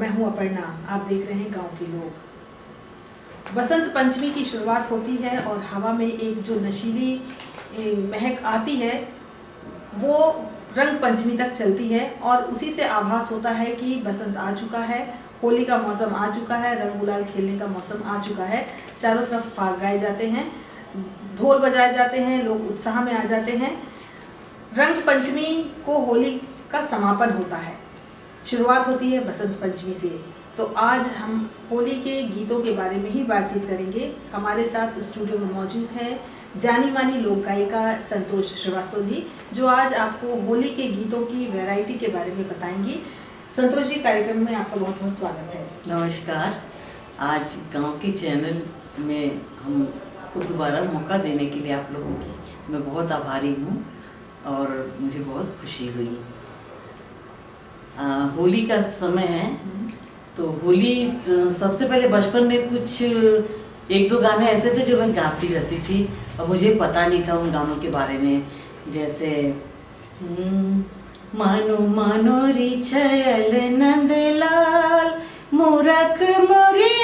मैं हूं अपर्णा, आप देख रहे हैं गांव के लोग। बसंत पंचमी की शुरुआत होती है और हवा में एक जो नशीली महक आती है वो रंग पंचमी तक चलती है और उसी से आभास होता है कि बसंत आ चुका है, होली का मौसम आ चुका है, रंग गुलाल खेलने का मौसम आ चुका है। चारों तरफ फाग गाए जाते हैं, ढोल बजाए जाते हैं, लोग उत्साह में आ जाते हैं। रंग पंचमी को होली का समापन होता है, शुरुआत होती है बसंत पंचमी से। तो आज हम होली के गीतों के बारे में ही बातचीत करेंगे। हमारे साथ स्टूडियो में मौजूद हैं जानी मानी लोक गायिका संतोष श्रीवास्तव जी, जो आज आपको होली के गीतों की वैरायटी के बारे में बताएंगी। संतोष जी, कार्यक्रम में आपका बहुत बहुत स्वागत है। नमस्कार। आज गांव के चैनल में हमको दोबारा मौका देने के लिए आप लोगों की मैं बहुत आभारी हूँ और मुझे बहुत खुशी हुई। होली का समय है तो होली सबसे पहले बचपन में कुछ एक दो गाने ऐसे थे जो मैं गाती रहती थी और मुझे पता नहीं था उन गानों के बारे में। जैसे मानो मानो री छयल नंदलाल मूरख मोरी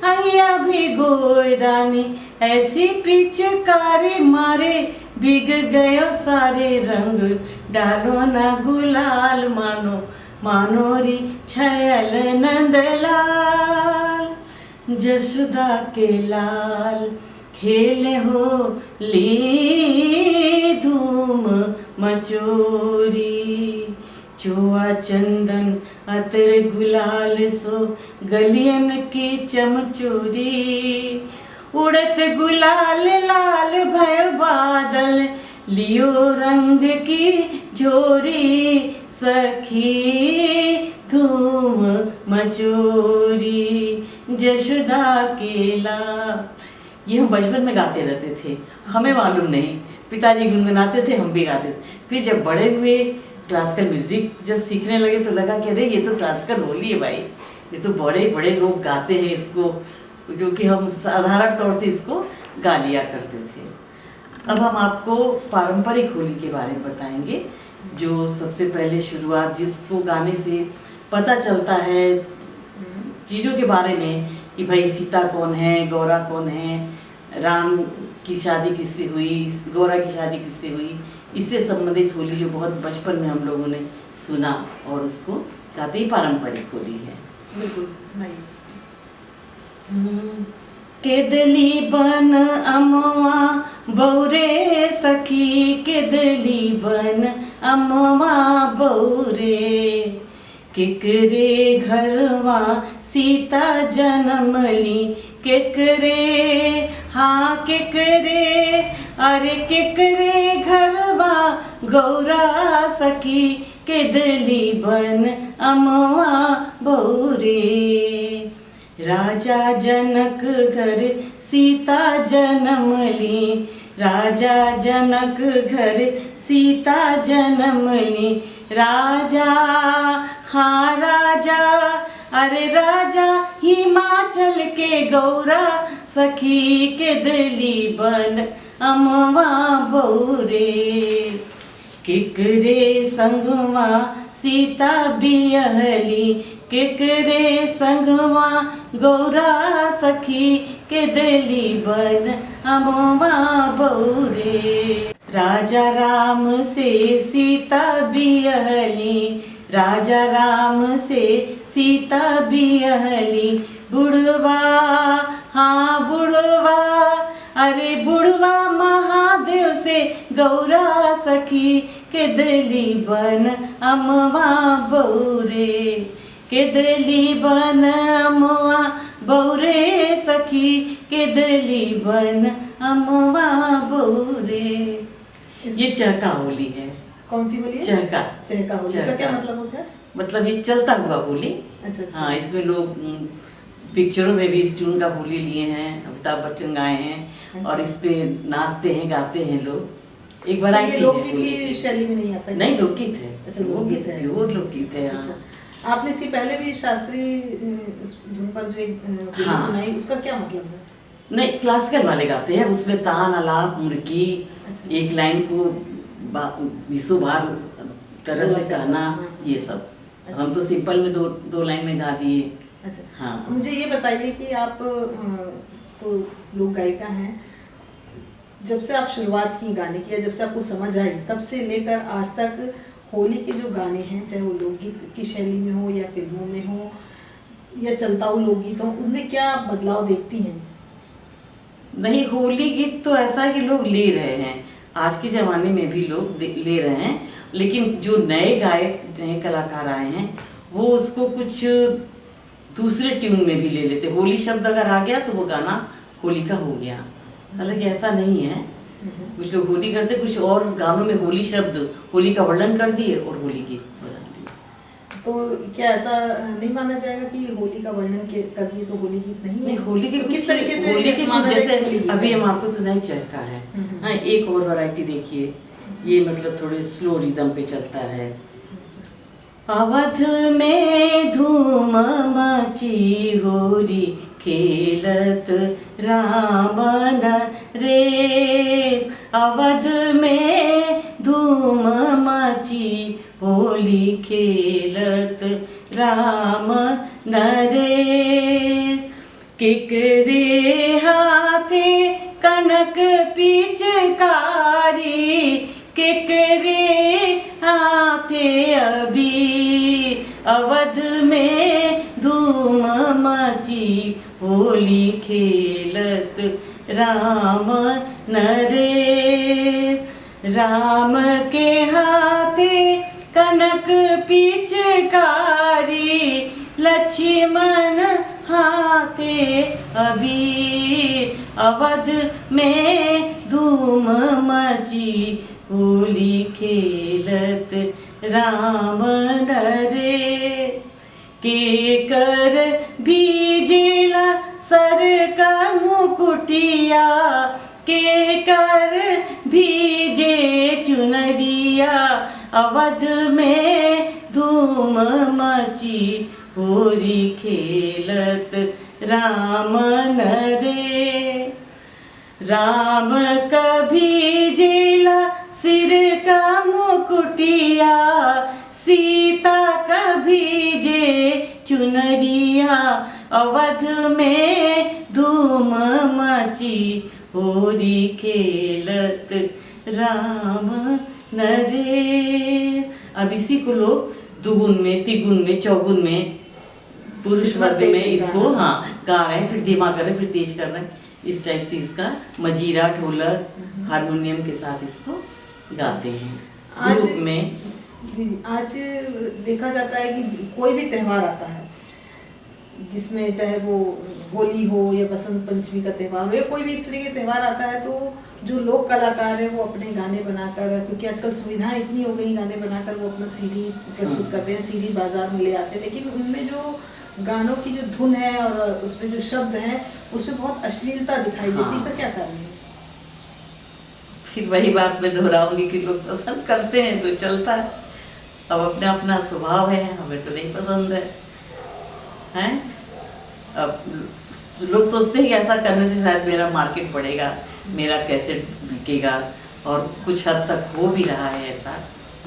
अंगिया भी गोयदानी ऐसी पिचकारी मारे बिग गयो सारे रंग डालो ना गुलाल मानो मानो री छयल नंदलाल जसुदा के लाल खेले हो ली धूम मचोरी चुआ चंदन अतर गुलाल सो गलियन की चमचोरी उड़त गुलाल लाल भय बादल लियो रंग की झोरी सखी धूम मचोरी जशोदा के लाल। ये हम बचपन में गाते रहते थे, हमें मालूम नहीं, पिताजी गुनगुनाते थे, हम भी गाते थे। फिर जब बड़े हुए क्लासिकल म्यूजिक जब सीखने लगे तो लगा कि अरे ये तो क्लासिकल होली है भाई, ये तो बड़े बड़े लोग गाते हैं इसको, जो कि हम साधारण तौर से इसको गा लिया करते थे। अब हम आपको पारंपरिक होली के बारे में बताएंगे, जो सबसे पहले शुरुआत जिसको गाने से पता चलता है चीज़ों के बारे में कि भाई सीता कौन है, गौरा कौन है, राम की शादी किससे हुई, गौरा की शादी किससे हुई, इससे संबंधित होली जो बहुत बचपन में हम लोगों ने सुना और उसको गाते ही पारंपरिक होली है। बिल्कुल सुनाइए। केदली बन अमवा बौरे सखी केदली बन अमवा बौरे केकरे घरवा सीता जन्मली केकरे हाँ केकरे अरे केकरे घरवा गौरा सखी केदली बन अमवा बौरे राजा जनक घर सीता जन्मली राजा जनक घर सीता जन्मली राजा हाँ राजा अरे राजा हिमाचल के गौरा सखी केदली बन अमवा बौरे केकरे संगवा सीता बियहली केकरे संगवा गौरा सखी केदली बन अमवा बौरे राजा राम से सीता बियहली राजा राम से सीता बियहली बुढ़वा हाँ बुढ़वा अरे बुढ़वा महादेव से गौरा सखी केदली बन अमवा बौरे केदली बन अमवा बौरे सखी केदली बन अमवा बौरे। ये चहका होली है। कौन सी होली है? चहका। चहका होली। इसका क्या मतलब होता है? मतलब ये चलता हुआ होली। अच्छा। हाँ, इसमें लोग पिक्चरों में भी इस ट्यून का होली लिए हैं, अमिताभ बच्चन गाए हैं। अच्छा। और इस पे नाचते हैं गाते हैं लोग। एक बार ये लोकगीत की शैली में नहीं आता? नहीं, लोकगीत है। अच्छा, लोकगीत है। प्योर लोकगीत है। अच्छा। आपने इससे पहले भी शास्त्रीय धुन पर जो एक होली सुनाई, उसका क्या मतलब है? नहीं, क्लासिकल वाले गाते हैं, उसमें तान अलाप मुर्गी एक लाइन को बीसों बार तरह से कहना, ये सब अच्छा। हम तो सिंपल में दो लाइन में गा दिए। अच्छा हाँ। मुझे ये बताइए कि आप तो लोक गायिका हैं, जब से आप शुरुआत की गाने की या जब से आपको समझ आई तब से लेकर आज तक होली के जो गाने हैं, चाहे वो लोकगीत की शैली में हो या फिल्मों में हो या चलता हो लोकगीत हो, उनमें क्या बदलाव देखती हैं? नहीं, होली गीत तो ऐसा है कि लोग ले रहे हैं, आज के ज़माने में भी लोग ले रहे हैं, लेकिन जो नए गायक नए कलाकार आए हैं वो उसको कुछ दूसरे ट्यून में भी ले लेते। होली शब्द अगर आ गया तो वो गाना होली का हो गया, हालांकि ऐसा नहीं है। कुछ लोग होली करते, कुछ और गानों में होली शब्द होली का वर्णन कर दिए और होली गीत बना दिए। तो क्या ऐसा नहीं माना जाएगा कि होली का वर्णन कर दिए तो होली गीत नहीं है? नहीं, होली के तो कुछ किस तरीके से होली के माना कुछ जाएगा जैसे होली गीत अभी है? हम आपको सुनाई चरखा है। हाँ, एक और वैरायटी देखिए, ये मतलब थोड़े स्लो रिदम पे चलता है। अवध में धूम मची होली खेलत राम नरेश। अवध में धूम मची होली खेलत राम नरेश। केकरे हाथे कनक पिचकारी, केकरे हाथे अबीर। अवध में धूम मची होली खेलत राम नरेश। राम के हाथे कनक पिचकारी, लक्ष्मण हाथे अबीर। अवध में धूम मची होली खेलत राम नरेश। केकर भीजेला सर का मुकुटिया, केकर भीजे चुनरिया। अवध में धूम मची होली खेलत राम नरेश। राम कभी जेला सिर का मुकुटिया, सीता कभी जे चुनरिया। अवध में धूम मची होली खेलत राम नरेश। अब इसी को लोग दुगुन में, तिगुन में, चौगुन में, पुरुष वर्ग में इसको गा रहे हैं, फिर धीमा कर रहे हैं, फिर तेज कर रहे हैं। इस टाइप से इसका मजीरा, ढोलक, हारमोनियम के साथ इसको गाते हैं आज में। जी आज देखा जाता है कि कोई भी त्यौहार आता है जिसमें चाहे वो होली हो या बसंत पंचमी का त्यौहार हो या कोई भी इस तरह के त्यौहार आता है, तो जो लोक कलाकार है वो अपने गाने बनाकर, क्योंकि आजकल सुविधाएं इतनी हो गई, गाने बनाकर वो अपना सीडी प्रस्तुत करते हैं, सीडी बाजार में ले आते हैं, लेकिन उनमें जो गानों की जो धुन है और उसमें जो शब्द है उसमें बहुत अश्लीलता दिखाई देती है। इसका क्या कारण है? फिर वही बात मैं दोहराऊंगी कि लोग पसंद करते हैं तो चलता है। अब अपना अपना स्वभाव है, हमें तो नहीं पसंद है। अब लोग सोचते हैं कि ऐसा करने से शायद मेरा मार्केट बढ़ेगा, मेरा कैसेट बिकेगा, और कुछ हद तक हो भी रहा है ऐसा,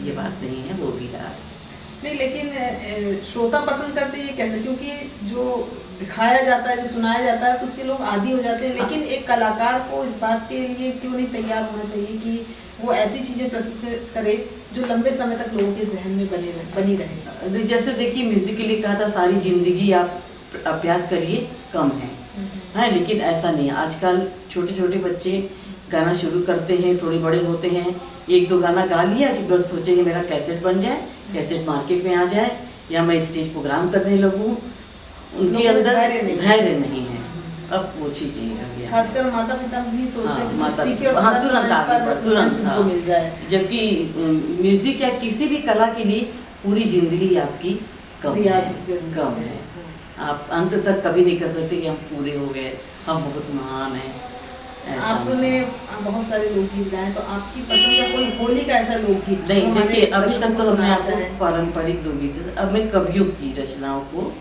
ये बात नहीं है, हो भी रहा है। नहीं, लेकिन श्रोता पसंद करते हैं कैसे? क्योंकि जो दिखाया जाता है, जो सुनाया जाता है, तो उसके लोग आदी हो जाते हैं। लेकिन एक कलाकार को इस बात के लिए क्यों नहीं तैयार होना चाहिए कि वो ऐसी चीज़ें प्रस्तुत करे जो लंबे समय तक लोगों के जहन में बनी रहे? जैसे देखिए, म्यूजिक के लिए कहा था सारी जिंदगी आप अभ्यास करिए, कम है, लेकिन ऐसा नहीं है। आजकल छोटे छोटे बच्चे गाना शुरू करते हैं, थोड़े बड़े होते हैं, एक दो गाना गा लिया कि बस सोचेंगे मेरा कैसेट बन जाए, कैसेट मार्केट में आ जाए, या मैं स्टेज प्रोग्राम करने लगूं। उनके अंदर धैर्य नहीं है। अब वो चीज नहीं रह गया। खासकर माता पिता भी सोचते हैं कि माता सीखे और तुरंत उनको मिल जाए। जबकि म्यूजिक या किसी भी कला के लिए पूरी जिंदगी आपकी कम है। आप अंत तक कभी नहीं कर सकते कि हम पूरे हो गए, हम बहुत महान हैं। आपने बहुत सारे लोकगीत गाए, तो आपकी पसंद का कोई होली का ऐसा लोकगीत? नहीं, देखिए अभी तक तो हमने आपको पारंपरिक दो गीत, अब मैं कवियों की रचनाओं को,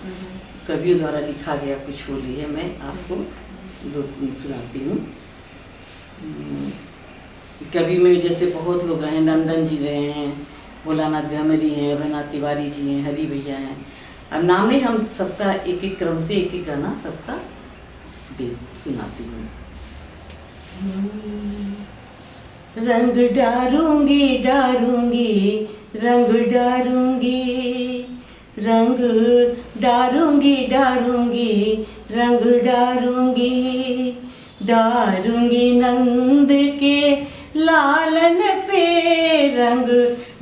कवियों द्वारा लिखा गया कुछ होली है, मैं आपको दो सुनाती हूँ। कवि में जैसे बहुत लोग रहे, नंदन जी रहे हैं, भोलानाथ गहमरी हैं, अभयनाथ तिवारी जी हैं, हरी भैया हैं। अब नाम नहीं, हम सबका एक एक क्रम से एक एक गाना सबका दे सुनाती हूँ। रंग डारूंगी डारूंगी रंग डारूंगी, रंग डारूंगी डारूंगी रंग डारूंगी, डारूंगी नंद के लालन पे रंग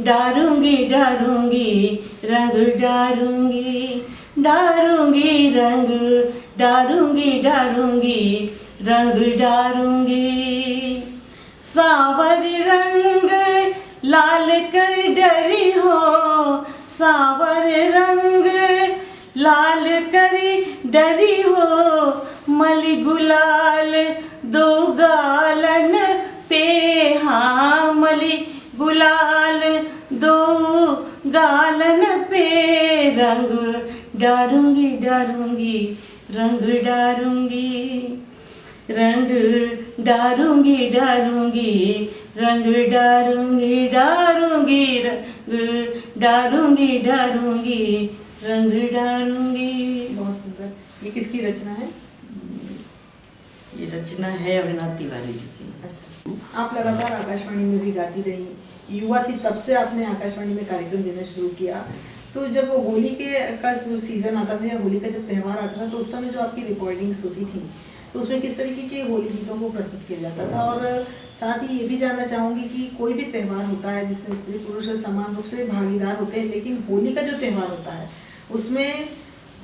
डारूंगी डारूंगी रंग डारूंगी, डारूंगी रंग डारूंगी डारूंगी रंग डारूंगी, सांवर रंग लाल कर डरी हो, सांवर रंग लाल करी डरी हो, मलि गुलाल दो गालन पे, हाँ मलि गुलाल दो गालन पे, रंग डारूंगी डारूंगी रंग डारूंगी, रंग डारूंगी डारूंगी रंग डारूंगी, डारूंगी रंग डारूंगी डारूंगी रंग डारूंगी। बहुत सुंदर। ये किसकी रचना है? ये रचना है अभयनाथ तिवारी जी की। अच्छा, आप लगातार आकाशवाणी में भी गाती रही, युवा थी तब से आपने आकाशवाणी में कार्यक्रम देना शुरू किया। तो जब होली का जो सीज़न आता था या होली का जब त्यौहार आता था, तो उस समय जो आपकी रिकॉर्डिंग्स होती थी, तो उसमें किस तरीके के होली गीतों को प्रस्तुत किया जाता था? और साथ ही ये भी जानना चाहूँगी कि कोई भी त्यौहार होता है जिसमें स्त्री पुरुष समान रूप से भागीदार होते हैं, लेकिन होली का जो त्यौहार होता है उसमें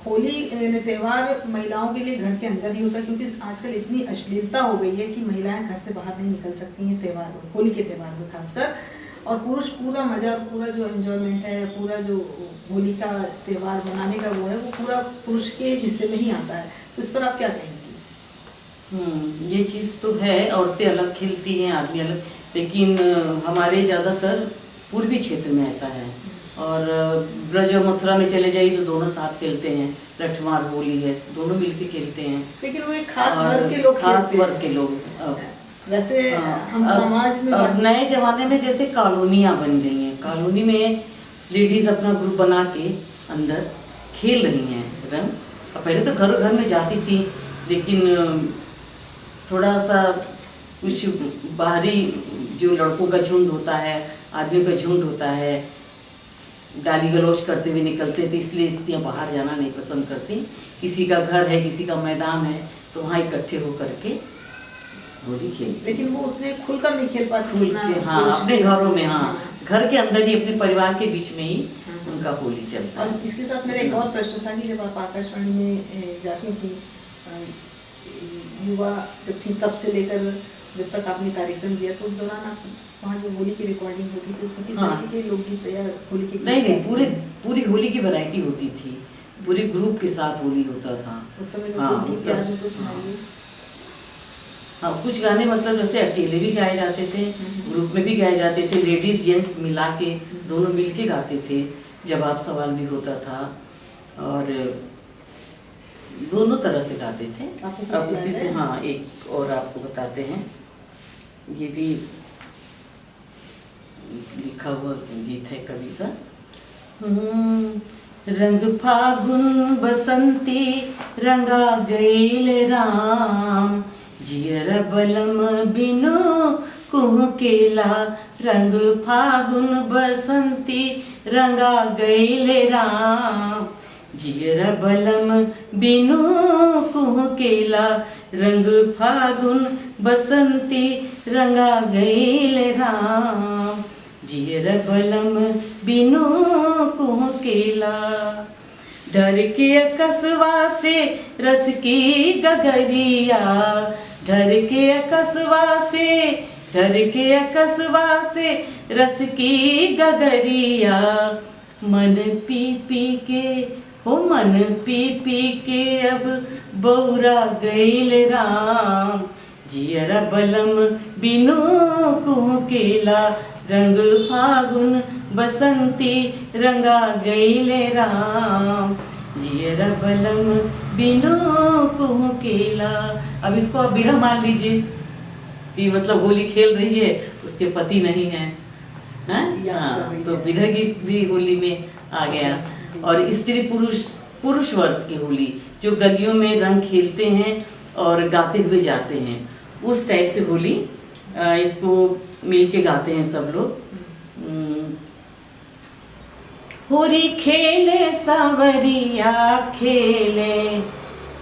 होली त्यौहार महिलाओं के लिए घर के अंदर ही होता है, क्योंकि आजकल इतनी अश्लीलता हो गई है कि महिलाएं घर से बाहर नहीं निकल सकती हैं त्यौहार होली के त्यौहार में खासकर, और पुरुष पूरा मज़ा, पूरा जो एंजॉयमेंट है, पूरा जो होली का त्यौहार मनाने का वो है, वो पूरा पुरुष के हिस्से में ही आता है। तो इस पर आप क्या कहेंगी? ये चीज़ तो है, औरतें अलग खेलती हैं, आदमी अलग, लेकिन हमारे ज़्यादातर पूर्वी क्षेत्र में ऐसा है। और ब्रज और मथुरा में चले जाइए तो दोनों साथ खेलते हैं, लठमार होली है, दोनों मिलके खेलते हैं। लेकिन वो एक खास वर्ग के लोग, खास वर्ग के लोग। वैसे हम समाज में अब नए जमाने में जैसे कॉलोनियाँ बन गई हैं, कॉलोनी में लेडीज अपना ग्रुप बना के अंदर खेल रही हैं रंग। पहले तो घर घर में जाती थी, लेकिन थोड़ा सा कुछ बाहरी जो लड़कों का झुंड होता है, आदमियों का झुंड होता है, गाली गलौज करते हुए निकलते थे, इसलिए स्त्रियाँ बाहर जाना नहीं पसंद करती। किसी का घर है, किसी का मैदान है, तो वहाँ इकट्ठे होकर के होली खेलते। लेकिन वो उतने खुलकर नहीं खेल पाती। हाँ, अपने घरों में, हाँ, घर के अंदर ही, अपने परिवार के बीच में ही उनका होली चलता है। और इसके साथ मेरा एक और प्रश्न था कि जब आप आकाशवाणी में जाती थी, युवा जब थी तब से लेकर जब तक आपने कार्यक्रम दिया, तो उस दौरान आप वहाँ जो होली की रिकॉर्डिंग होती थी उसमें किस तरीके के लोकगीत या होली के? नहीं, पूरी होली की वैरायटी होती थी, पूरे ग्रुप के साथ होली होता था उस समय। तो सुनाइए। हाँ, कुछ गाने मतलब जैसे अकेले भी गाए जाते थे, ग्रुप में भी गाए जाते थे, लेडीज जेंट्स मिला के दोनों मिल के गाते थे, जवाब सवाल भी होता था, और दोनों तरह से गाते थे। अब उसी से, हाँ, एक और आपको बताते हैं, ये भी लिखा हुआ गीत है कवि का। रंग फागुन बसंती रंगा गईल राम, जियर बलम बिनु कुह केला, रंग फागुन बसंती रंगा गईल राम, जियर बलम बिनु कुह केला, रंग फागुन बसंती रंगा गईल राम, जियर बलम बिनु कुह केला, डर के कसवा से रस की गगरिया, डर के कसवा से रस की गगरिया, मन पी पी के, हो मन पी पी के अब बौरा गईल राम, जियर बलम बिनु कुह केला, रंग फागुन बसंती रंगा गईल राम, जियर बलम बिनु कुह केला। अब इसको आप बिरह मान लीजिए कि मतलब होली खेल रही है, उसके पति नहीं है, हाँ याद कर हाँ, रही तो है। विरह गीत भी होली में आ गया। जी। और स्त्री पुरुष पुरुष वर्ग की होली जो गलियों में रंग खेलते हैं और गाते हुए जाते हैं, उस टाइप से होली इसको मिल के गाते हैं सब लोग। होरी खेले सांवरिया खेले,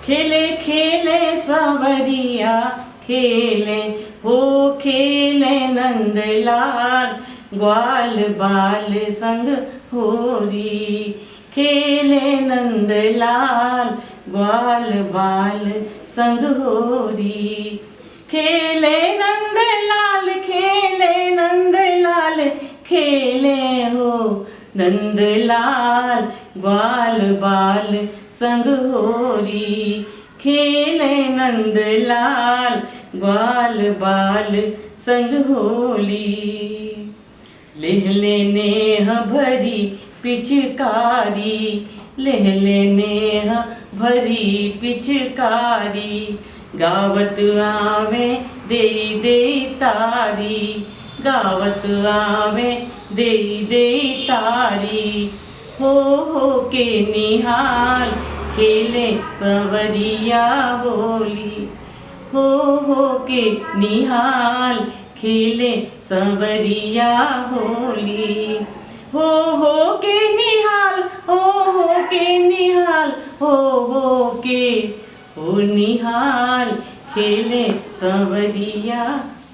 खेले खेले सांवरिया खेले, हो खेले नंदलाल ग्वाल बाल संग होरी, खेले नंदलाल ग्वाल बाल संग होरी, खेले नंदलाल खेले हो नंदलाल ग्वाल बाल संग होरी, खेले नंदलाल ग्वाल बाल संग होली। लेहले नेह भरी पिचकारी, लेहले नेह भरी पिचकारी, गावत आवे देई देई तारी, गावत आवे देई देई तारी, हो के निहाल खेले संवरिया होली, हो के निहाल खेले संवरिया होली, हो के निहाल, हो के निहाल, हो के हो निहाल खेले संवरिया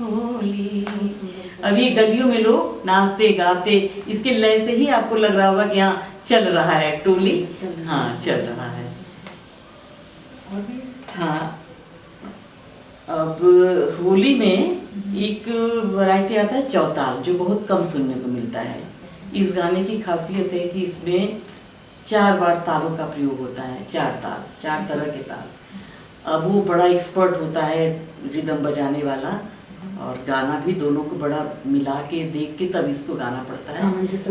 होली। अभी गलियों में लोग नाचते गाते, इसके लय से ही आपको लग रहा होगा कि हाँ चल रहा है टोली, हाँ चल रहा है। हाँ, अब होली में एक वैरायटी आता है चौताल, जो बहुत कम सुनने को मिलता है। इस गाने की खासियत है कि इसमें 4 बार तालों का प्रयोग होता है, 4 ताल, 4 तरह के ताल। अब वो बड़ा एक्सपर्ट होता है रिदम बजाने वाला, और गाना भी दोनों को बड़ा मिला के देख के तब इसको गाना पड़ता है।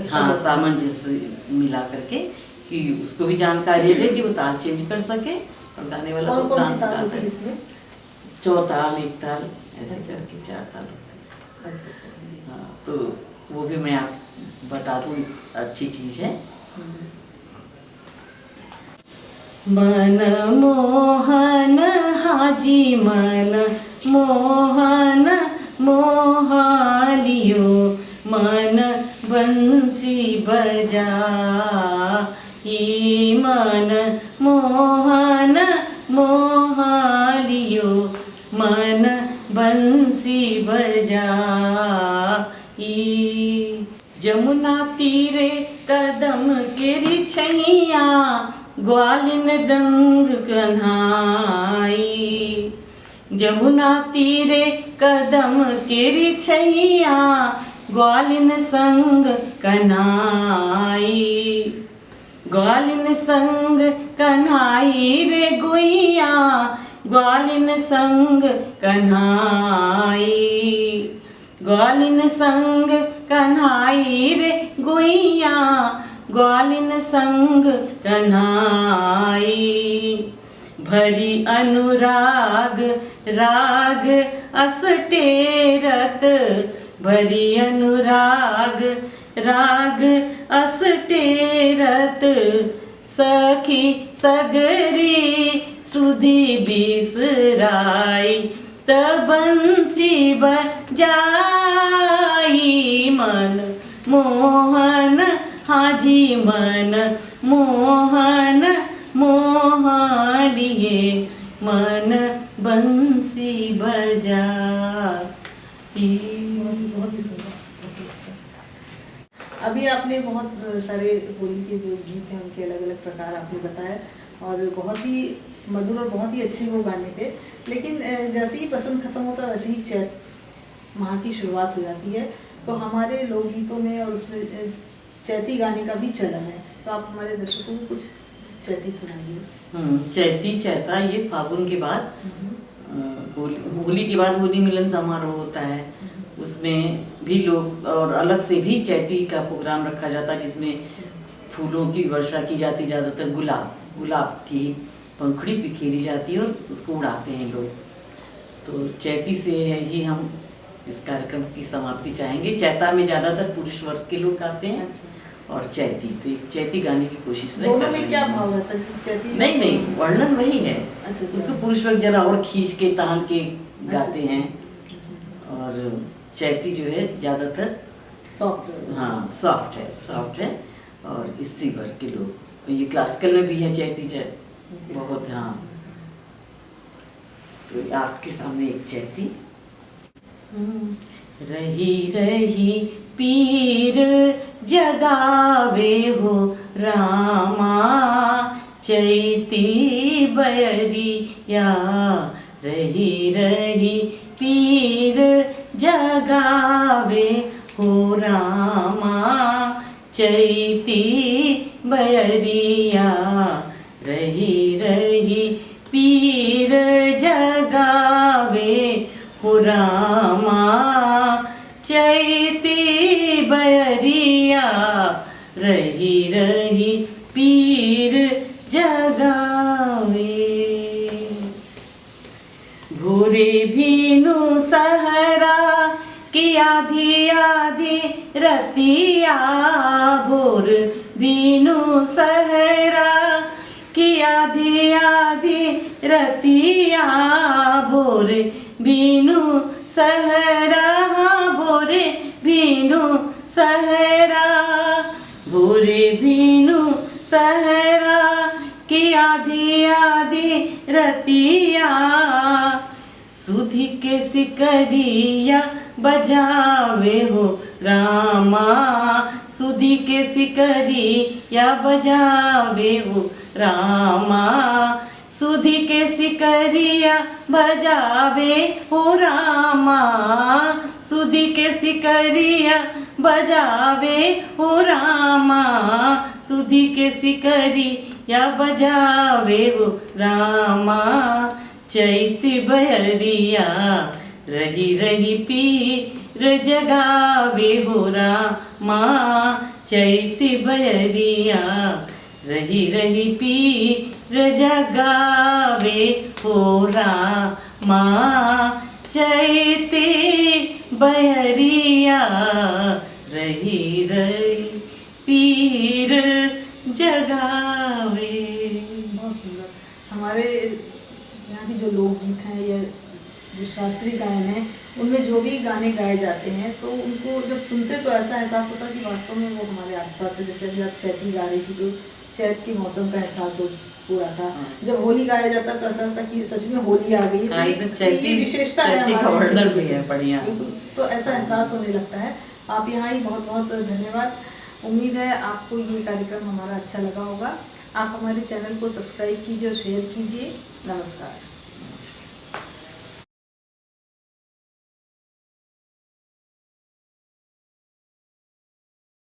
हाँ, सामंजस्य मिला करके कि उसको भी जानकारी रहे कि वो ताल चेंज कर सके, और गाने वाला तो गाना गाता है। इसमें चौताल, एक ताल, ऐसे करके 4 ताल होते हैं। अच्छा। हाँ, तो वो भी मैं आप बता दूँ, अच्छी चीज़ है। मन मोहन हाजी मन मोहन मोहालियो, मन बंसी बजा ही, मन मोहन मोहालियो, मन बंसी बजा ही। जमुना तीरे कदम केरी छैया, ग्वालिन दंग कन्हाई, जमुना तीरे कदम केरी छैया, ग्वालिन संग कन्हाई, ग्वालिन संग कन्हाई रे गुइया, ग्वालिन संग कन्हाई, ग्वालिन संग कन्हाई रे गुइया, ग्वालिन संग कन्हाई। भरी अनुराग राग अस्टेरत, भरी अनुराग राग अस्टेरत, सखी सगरी सुधी बिसराई, तबंसी बजाई, मन मोहन हाजी मन मोहन मोहालिए, मन बंसी बजा। बहुत ही सुंदर, बहुत ही अच्छा। अभी आपने बहुत सारे होली के जो गीत हैं उनके अलग अलग प्रकार आपने बताया, और बहुत ही मधुर और बहुत ही अच्छे वो गाने थे। लेकिन जैसे ही बसंत खत्म होता है वैसे ही चैत माह की शुरुआत हो जाती है, तो हमारे लोकगीतों में और उसमें चैती गाने का भी चलन है। तो आप हमारे दर्शकों को कुछ चैती सुनाइए। चैती चैता ये फागुन के बाद, होली के बाद होली मिलन समारोह होता है, उसमें भी लोग और अलग से भी चैती का प्रोग्राम रखा जाता है, जिसमें फूलों की वर्षा की जाती, ज़्यादातर गुलाब की पंखुड़ी बिखेरी जाती है और उसको उड़ाते हैं लोग। तो चैती से ही हम इस कार्यक्रम की समाप्ति चाहेंगे। चैता में ज़्यादातर पुरुष वर्ग के लोग गाते हैं अच्छा। और चैती, तो एक चैती गाने की कोशिश नहीं दोनों कर में रहे क्या हैं। भाव रहता है? जैसे चैती नहीं नहीं, वर्णन वही है। अच्छा अच्छा। उसको पुरुष वर्ग जरा और खींच के तान के गाते अच्छा। हैं, और चैती जो है ज़्यादातर सॉफ्ट। हाँ सॉफ्ट है। और स्त्री वर्ग के लोग, ये क्लासिकल में भी है चैती बहुत। हाँ, तो आपके सामने एक चैती। रही रही पीर जगावे हो रामा, चैती बयरिया। रही रही पीर जगावे हो रामा, चैती बयरिया। रही रही पीर जगावे हो रामा, चैती बयरिया। रही रही पीर जगावे। भोरे भीनु सहरा की आधी आधी रतिया, भोर भीनु सहरा की आधी आधी रतिया, भोर भीनु सहरा, भोरे भीनु सहरा। भोरे भीनु सहरा की आधी आधी रतिया, सुधी के सिकरिया बजावे हो रामा, सुधी के सिकरिया बजावे हो रामा, सुधी के सिकरिया बजावे हो रामा, सुधी के सिकरिया बजावे हो रामा, सुधी के सिकरिया बजावे हो रामा। चैत बयरिया रही रही पीर जगावे हो रामा, चैत बयरिया रही रही पीर जगावे हो रामा, चैत बयरिया रही रही पीर जगावे। बहुत सुंदर। हमारे यहाँ की जो लोकगीत हैं या जो शास्त्रीय गायन है, उनमें जो भी गाने गाए जाते हैं तो उनको जब सुनते तो ऐसा एहसास होता है कि वास्तव में वो हमारे आसपास है। जैसे अभी आप चैती गा रही थी तो चैत के मौसम का एहसास हो रहा था। जब होली गाया जाता तो ऐसा होता कि सच में होली आ गई है। ये विशेषता है बढ़िया, तो ऐसा एहसास होने लगता है। आप यहाँ ही बहुत बहुत धन्यवाद। उम्मीद है आपको ये कार्यक्रम हमारा अच्छा लगा होगा। आप हमारे चैनल को सब्सक्राइब कीजिए और शेयर कीजिए। नमस्कार।